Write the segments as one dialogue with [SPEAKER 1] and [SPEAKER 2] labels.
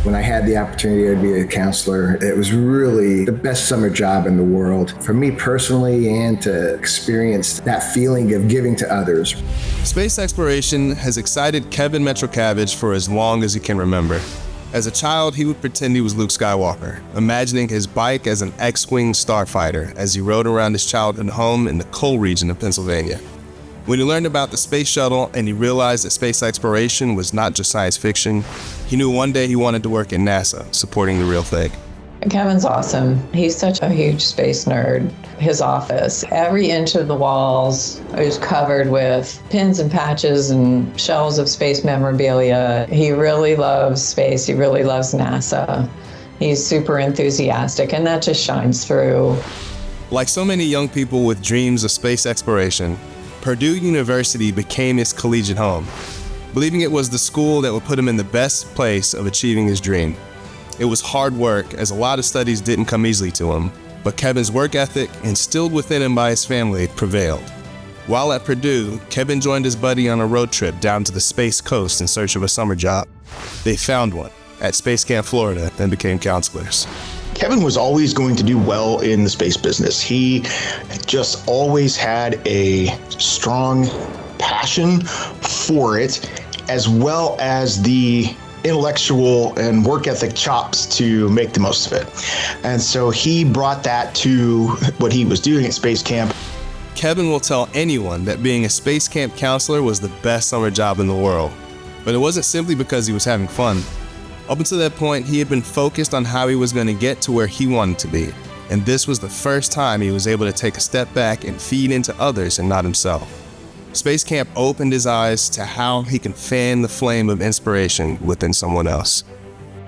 [SPEAKER 1] When I had the opportunity to be a counselor, it was really the best summer job in the world for me personally, and to experience that feeling of giving to others.
[SPEAKER 2] Space exploration has excited Kevin Metrocavage for as long as he can remember. As a child, he would pretend he was Luke Skywalker, imagining his bike as an X-Wing starfighter as he rode around his childhood home in the coal region of Pennsylvania. When he learned about the space shuttle and he realized that space exploration was not just science fiction, he knew one day he wanted to work at NASA, supporting the real thing.
[SPEAKER 3] Kevin's awesome. He's such a huge space nerd. His office, every inch of the walls is covered with pins and patches and shelves of space memorabilia. He really loves space. He really loves NASA. He's super enthusiastic, and that just shines through.
[SPEAKER 2] Like so many young people with dreams of space exploration, Purdue University became his collegiate home, believing it was the school that would put him in the best place of achieving his dream. It was hard work, as a lot of studies didn't come easily to him, but Kevin's work ethic, instilled within him by his family, prevailed. While at Purdue, Kevin joined his buddy on a road trip down to the Space Coast in search of a summer job. They found one at Space Camp Florida, then became counselors.
[SPEAKER 4] Kevin was always going to do well in the space business. He just always had a strong passion for it, as well as the intellectual and work ethic chops to make the most of it. And so he brought that to what he was doing at Space Camp.
[SPEAKER 2] Kevin will tell anyone that being a Space Camp counselor was the best summer job in the world. But it wasn't simply because he was having fun. Up until that point, he had been focused on how he was going to get to where he wanted to be. And this was the first time he was able to take a step back and feed into others and not himself. Space Camp opened his eyes to how he can fan the flame of inspiration within someone else.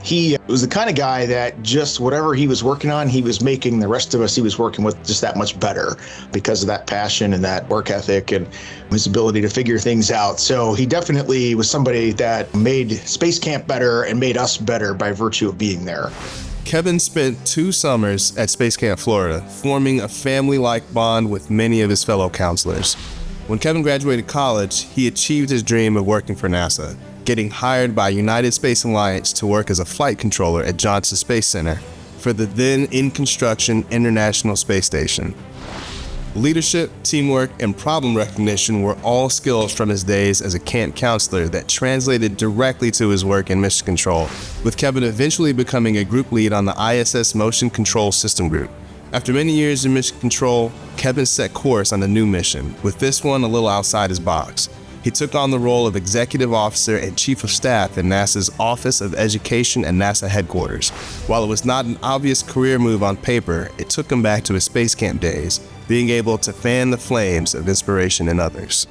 [SPEAKER 4] He was the kind of guy that just whatever he was working on, he was making the rest of us he was working with just that much better because of that passion and that work ethic and his ability to figure things out. So he definitely was somebody that made Space Camp better and made us better by virtue of being there.
[SPEAKER 2] Kevin spent 2 summers at Space Camp Florida, forming a family-like bond with many of his fellow counselors. When Kevin graduated college, he achieved his dream of working for NASA, getting hired by United Space Alliance to work as a flight controller at Johnson Space Center for the then in-construction International Space Station. Leadership, teamwork, and problem recognition were all skills from his days as a camp counselor that translated directly to his work in mission control, with Kevin eventually becoming a group lead on the ISS Motion Control System Group. After many years in mission control, Kevin set course on a new mission, with this one a little outside his box. He took on the role of Executive Officer and Chief of Staff in NASA's Office of Education and NASA headquarters. While it was not an obvious career move on paper, it took him back to his Space Camp days, being able to fan the flames of inspiration in others.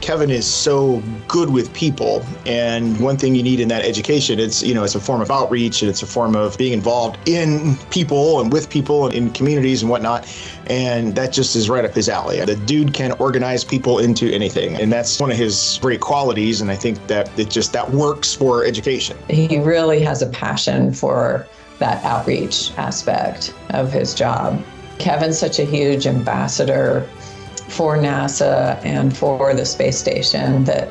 [SPEAKER 4] Kevin is so good with people, and one thing you need in that education, it's a form of outreach, and it's a form of being involved in people and with people and in communities and whatnot, and that just is right up his alley. The dude can organize people into anything, and that's one of his great qualities, and I think that that works for education.
[SPEAKER 3] He really has a passion for that outreach aspect of his job. Kevin's such a huge ambassador for NASA and for the space station that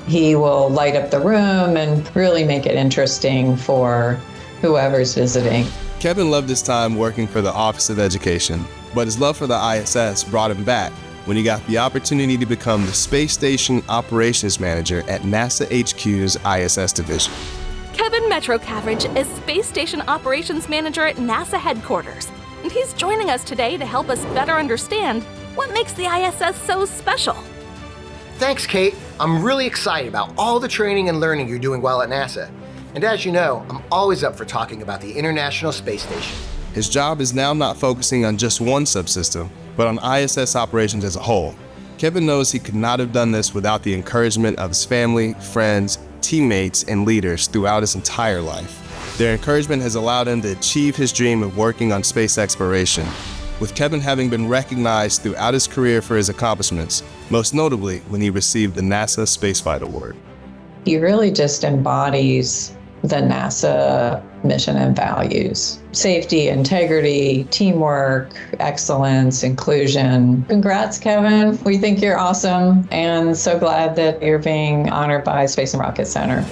[SPEAKER 3] he will light up the room and really make it interesting for whoever's visiting.
[SPEAKER 2] Kevin loved his time working for the Office of Education, but his love for the ISS brought him back when he got the opportunity to become the Space Station Operations Manager at NASA HQ's ISS division.
[SPEAKER 5] Kevin Metrocavage is Space Station Operations Manager at NASA headquarters, and he's joining us today to help us better understand what makes the ISS so special.
[SPEAKER 6] Thanks, Kate. I'm really excited about all the training and learning you're doing while at NASA. And as you know, I'm always up for talking about the International Space Station.
[SPEAKER 2] His job is now not focusing on just one subsystem, but on ISS operations as a whole. Kevin knows he could not have done this without the encouragement of his family, friends, teammates, and leaders throughout his entire life. Their encouragement has allowed him to achieve his dream of working on space exploration, with Kevin having been recognized throughout his career for his accomplishments, most notably when he received the NASA Spaceflight Award.
[SPEAKER 3] He really just embodies the NASA mission and values: safety, integrity, teamwork, excellence, inclusion. Congrats, Kevin. We think you're awesome, and so glad that you're being honored by Space and Rocket Center.